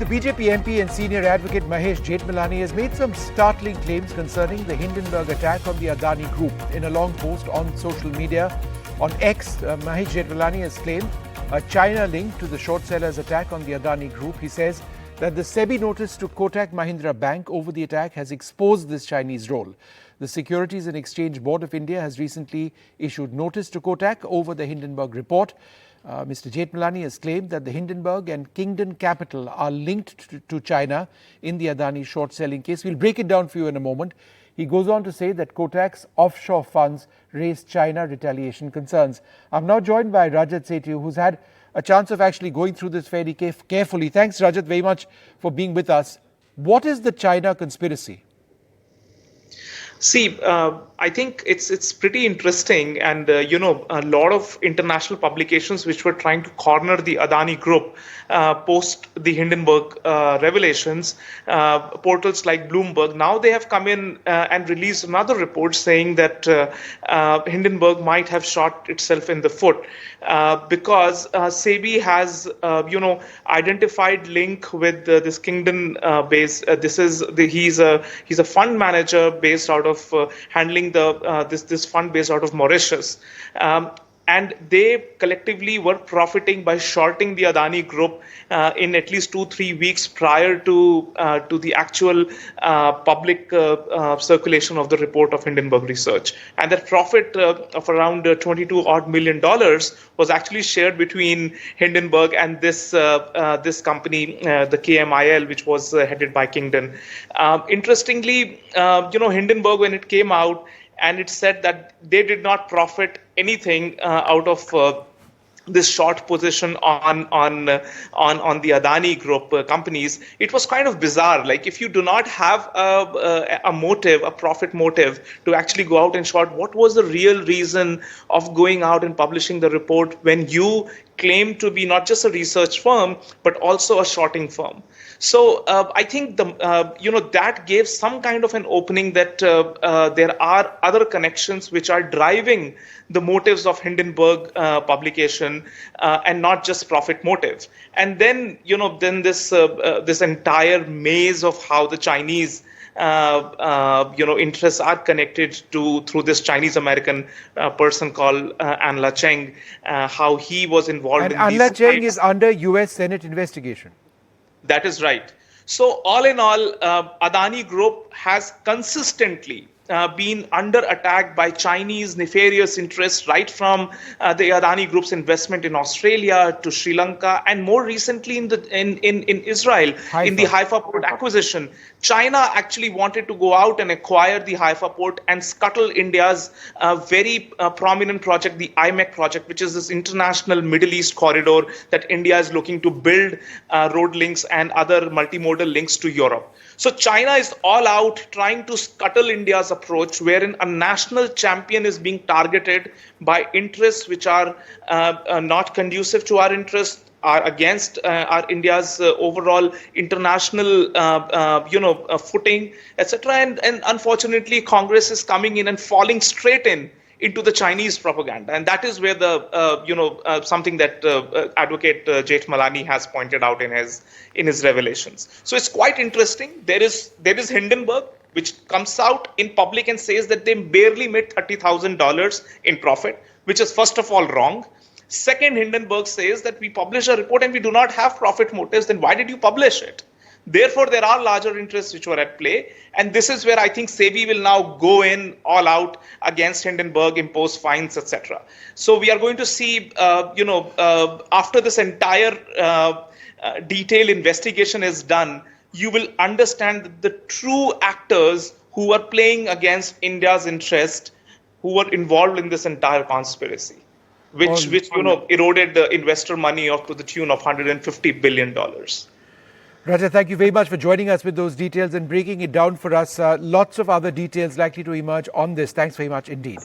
The BJP MP and senior advocate Mahesh Jethmalani has made some startling claims concerning the Hindenburg attack on the Adani group. In a long post on social media, on X, Mahesh Jethmalani has claimed a China link to the short sellers attack on the Adani group. He says that the SEBI notice to Kotak Mahindra Bank over the attack has exposed this Chinese role. The Securities and Exchange Board of India has recently issued notice to Kotak over the Hindenburg report. Mr. Jethmalani has claimed that the Hindenburg and Kingdon Capital are linked to China in the Adani short selling case. We'll break it down for you in a moment. He goes on to say that Kotak's offshore funds raised China retaliation concerns. I'm now joined by Rajat Sethi, who's had a chance of actually going through this fairly carefully. Thanks, Rajat, very much for being with us. What is the China conspiracy? See, I think it's pretty interesting, and a lot of international publications which were trying to corner the Adani group post the Hindenburg revelations, portals like Bloomberg, now they have come in and released another report saying that Hindenburg might have shot itself in the foot because SEBI has identified link with this Kingdon base. He's a fund manager based out of handling this fund based out of Mauritius, and they collectively were profiting by shorting the Adani group in at least 2-3 weeks prior to the actual public circulation of the report of Hindenburg Research. And that profit of around $22 million was actually shared between Hindenburg and this company, the KMIL, which was headed by Kingdon. Interestingly, Hindenburg, when it came out, and it said that they did not profit anything out of this short position on the Adani group companies. It was kind of bizarre. Like, if you do not have a motive, a profit motive to actually go out and short, what was the real reason of going out and publishing the report when you claim to be not just a research firm but also a shorting firm? So I think that gave some kind of an opening that there are other connections which are driving the motives of Hindenburg publication and not just profit motive. And then this entire maze of how the Chinese interests are connected through this Chinese American person called Anla Cheng, how he was involved. And Anla Cheng is under US Senate investigation. That is right. So all in all, Adani Group has consistently been under attack by Chinese nefarious interests, right from the Adani Group's investment in Australia to Sri Lanka, and more recently in Israel, Haifa. In the Haifa port acquisition. China actually wanted to go out and acquire the Haifa port and scuttle India's very prominent project, the IMEC project, which is this international Middle East corridor that India is looking to build road links and other multimodal links to Europe. So China is all out trying to scuttle India's approach, wherein a national champion is being targeted by interests which are not conducive to our interests, are against our India's overall international footing, etc. And unfortunately, Congress is coming in and falling straight into the Chinese propaganda, and that is where the something that Advocate Jethmalani has pointed out in his revelations. So it's quite interesting. There is Hindenburg, which comes out in public and says that they barely made $30,000 in profit, which is first of all wrong. Second, Hindenburg says that we publish a report and we do not have profit motives. Then why did you publish it? Therefore, there are larger interests which were at play. And this is where I think SEBI will now go in all out against Hindenburg, impose fines, etc. So we are going to see, after this entire detailed investigation is done, you will understand that the true actors who are playing against India's interest, who were involved in this entire conspiracy, which eroded the investor money up to the tune of $150 billion. Raja, thank you very much for joining us with those details and breaking it down for us. Lots of other details likely to emerge on this. Thanks very much indeed.